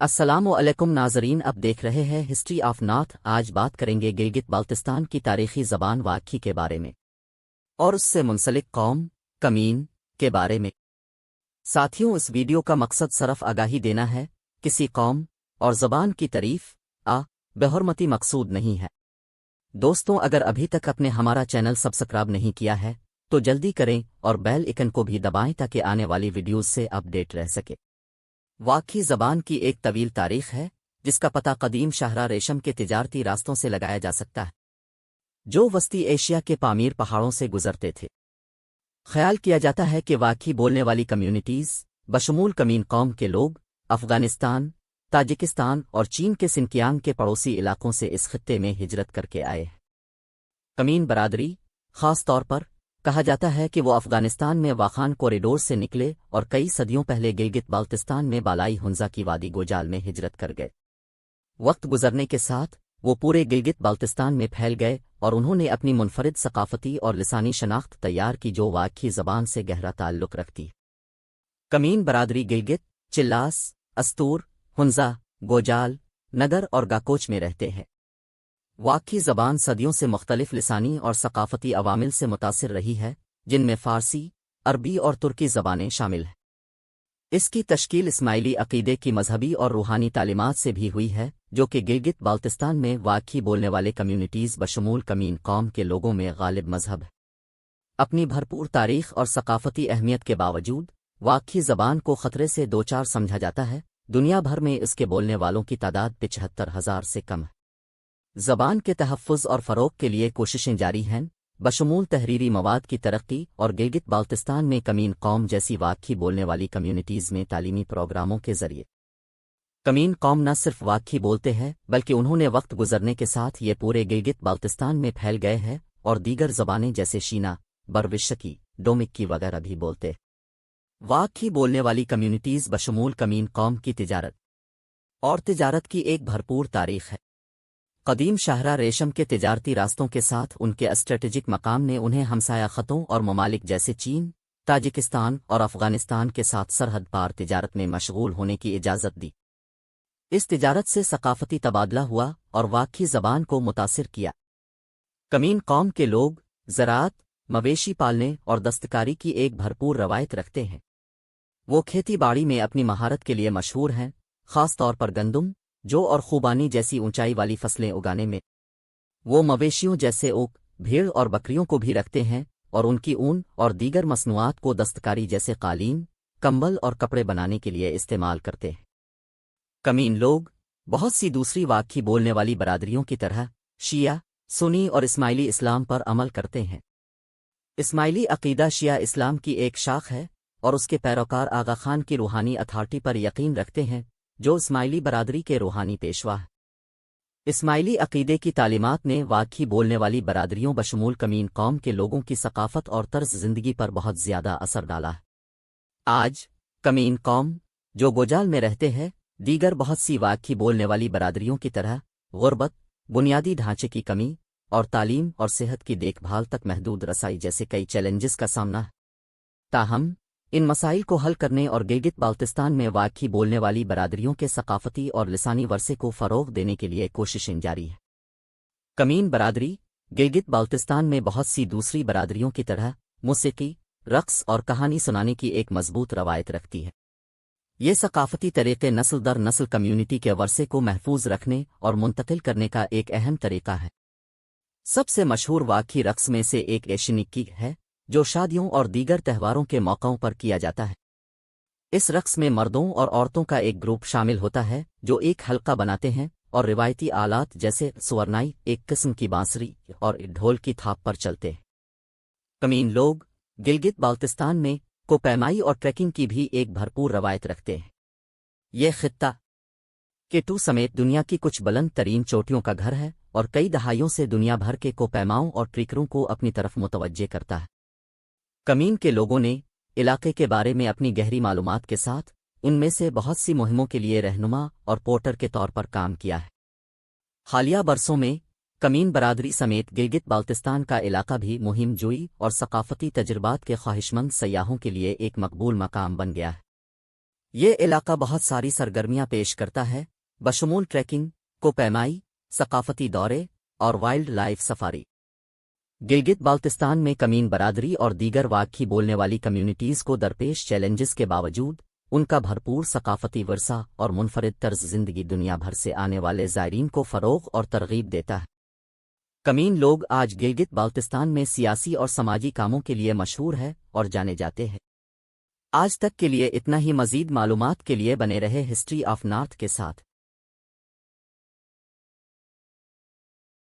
السلام علیکم ناظرین، اب دیکھ رہے ہیں ہسٹری آف نارتھ۔ آج بات کریں گے گلگت بلتستان کی تاریخی زبان واکھی کے بارے میں اور اس سے منسلک قوم کمین کے بارے میں۔ ساتھیوں، اس ویڈیو کا مقصد صرف آگاہی دینا ہے، کسی قوم اور زبان کی تعریف بحرمتی مقصود نہیں ہے۔ دوستوں، اگر ابھی تک اپنے ہمارا چینل سبسکرائب نہیں کیا ہے تو جلدی کریں اور بیل آئکن کو بھی دبائیں تاکہ آنے والی ویڈیوز سے اپ ڈیٹ رہ سکے۔ واکھی زبان کی ایک طویل تاریخ ہے جس کا پتہ قدیم شاہراہ ریشم کے تجارتی راستوں سے لگایا جا سکتا ہے جو وسطی ایشیا کے پامیر پہاڑوں سے گزرتے تھے۔ خیال کیا جاتا ہے کہ واکھی بولنے والی کمیونٹیز بشمول کمین قوم کے لوگ افغانستان، تاجکستان اور چین کے سنکیانگ کے پڑوسی علاقوں سے اس خطے میں ہجرت کر کے آئے ہیں۔ کمین برادری خاص طور پر کہا جاتا ہے کہ وہ افغانستان میں واخان کوریڈور سے نکلے اور کئی صدیوں پہلے گلگت بلتستان میں بالائی ہنزا کی وادی گوجال میں ہجرت کر گئے۔ وقت گزرنے کے ساتھ وہ پورے گلگت بلتستان میں پھیل گئے اور انہوں نے اپنی منفرد ثقافتی اور لسانی شناخت تیار کی جو واکھی زبان سے گہرا تعلق رکھتی۔ کمین برادری گلگت، چلاس، استور، ہنزا، گوجال، نگر اور گاکوچ میں رہتے ہیں۔ واکھی زبان صدیوں سے مختلف لسانی اور ثقافتی عوامل سے متاثر رہی ہے، جن میں فارسی، عربی اور ترکی زبانیں شامل ہیں۔ اس کی تشکیل اسماعیلی عقیدے کی مذہبی اور روحانی تعلیمات سے بھی ہوئی ہے، جو کہ گلگت بلتستان میں واکھی بولنے والے کمیونٹیز بشمول کمین قوم کے لوگوں میں غالب مذہب ہے۔ اپنی بھرپور تاریخ اور ثقافتی اہمیت کے باوجود واکھی زبان کو خطرے سے دوچار سمجھا جاتا ہے۔ دنیا بھر میں اس کے بولنے والوں کی تعداد 75,000 سے کم ہے۔ زبان کے تحفظ اور فروغ کے لیے کوششیں جاری ہیں، بشمول تحریری مواد کی ترقی اور گلگت بلتستان میں کمین قوم جیسی واکھی بولنے والی کمیونٹیز میں تعلیمی پروگراموں کے ذریعے۔ کمین قوم نہ صرف واکھی بولتے ہیں بلکہ انہوں نے وقت گزرنے کے ساتھ یہ پورے گلگت بلتستان میں پھیل گئے ہیں اور دیگر زبانیں جیسے شینا، بروشکی، ڈومکی وغیرہ بھی بولتے۔ واکھی بولنے والی کمیونٹیز بشمول کمین قوم کی تجارت کی ایک بھرپور تاریخ ہے۔ قدیم شاہراہ ریشم کے تجارتی راستوں کے ساتھ ان کے اسٹریٹجک مقام نے انہیں ہمسایہ خطوں اور ممالک جیسے چین، تاجکستان اور افغانستان کے ساتھ سرحد پار تجارت میں مشغول ہونے کی اجازت دی۔ اس تجارت سے ثقافتی تبادلہ ہوا اور واکھی زبان کو متاثر کیا۔ کمین قوم کے لوگ زراعت، مویشی پالنے اور دستکاری کی ایک بھرپور روایت رکھتے ہیں۔ وہ کھیتی باڑی میں اپنی مہارت کے لیے مشہور ہیں، خاص طور پر گندم، جو اور خوبانی جیسی اونچائی والی فصلیں اگانے میں۔ وہ مویشیوں جیسے اوک، بھیڑ اور بکریوں کو بھی رکھتے ہیں اور ان کی اون اور دیگر مصنوعات کو دستکاری جیسے قالین، کمبل اور کپڑے بنانے کے لیے استعمال کرتے ہیں۔ کمین لوگ بہت سی دوسری واکھی بولنے والی برادریوں کی طرح شیعہ، سنی اور اسماعیلی اسلام پر عمل کرتے ہیں۔ اسماعیلی عقیدہ شیعہ اسلام کی ایک شاخ ہے اور اس کے پیروکار آغا خان کی روحانی اتھارٹی پر یقین رکھتے ہیں، جو اسماعیلی برادری کے روحانی پیشوا ہے۔ اسماعیلی عقیدے کی تعلیمات نے واکھی بولنے والی برادریوں بشمول کمین قوم کے لوگوں کی ثقافت اور طرز زندگی پر بہت زیادہ اثر ڈالا ہے۔ آج کمین قوم جو گوجال میں رہتے ہیں، دیگر بہت سی واکھی بولنے والی برادریوں کی طرح غربت، بنیادی ڈھانچے کی کمی اور تعلیم اور صحت کی دیکھ بھال تک محدود رسائی جیسے کئی چیلنجز کا سامنا ہے۔ تاہم ان مسائل کو حل کرنے اور گلگت بلتستان میں واکھی بولنے والی برادریوں کے ثقافتی اور لسانی ورثے کو فروغ دینے کے لیے کوششیں جاری ہیں۔ کمین برادری گلگت بلتستان میں بہت سی دوسری برادریوں کی طرح موسیقی، رقص اور کہانی سنانے کی ایک مضبوط روایت رکھتی ہے۔ یہ ثقافتی طریقے نسل در نسل کمیونٹی کے ورثے کو محفوظ رکھنے اور منتقل کرنے کا ایک اہم طریقہ ہے۔ سب سے مشہور واکھی رقص میں سے ایک ایشنکی ہے، جو شادیوں اور دیگر تہواروں کے موقعوں پر کیا جاتا ہے۔ اس رقص میں مردوں اور عورتوں کا ایک گروپ شامل ہوتا ہے جو ایک حلقہ بناتے ہیں اور روایتی آلات جیسے سورنائی، ایک قسم کی بانسری اور ڈھول کی تھاپ پر چلتے ہیں۔ کمین لوگ گلگت بلتستان میں کوپیمائی اور ٹریکنگ کی بھی ایک بھرپور روایت رکھتے ہیں۔ یہ خطہ کیٹو سمیت دنیا کی کچھ بلند ترین چوٹیوں کا گھر ہے اور کئی دہائیوں سے دنیا بھر کے کوپیماؤں اور ٹریکروں کو اپنی طرف متوجہ کرتا ہے۔ کمین کے لوگوں نے علاقے کے بارے میں اپنی گہری معلومات کے ساتھ ان میں سے بہت سی مہموں کے لیے رہنما اور پورٹر کے طور پر کام کیا ہے۔ حالیہ برسوں میں کمین برادری سمیت گلگت بلتستان کا علاقہ بھی مہم جوئی اور ثقافتی تجربات کے خواہشمند سیاحوں کے لیے ایک مقبول مقام بن گیا ہے۔ یہ علاقہ بہت ساری سرگرمیاں پیش کرتا ہے، بشمول ٹریکنگ، کوپیمائی، ثقافتی دورے اور وائلڈ لائف سفاری۔ گلگت بالتستان میں کمین برادری اور دیگر واکھی بولنے والی کمیونٹیز کو درپیش چیلنجز کے باوجود ان کا بھرپور ثقافتی ورثہ اور منفرد طرز زندگی دنیا بھر سے آنے والے زائرین کو فروغ اور ترغیب دیتا ہے۔ کمین لوگ آج گلگت بالتستان میں سیاسی اور سماجی کاموں کے لیے مشہور ہے اور جانے جاتے ہیں۔ آج تک کے لیے اتنا ہی، مزید معلومات کے لیے بنے رہے ہسٹری آف نارتھ کے ساتھ۔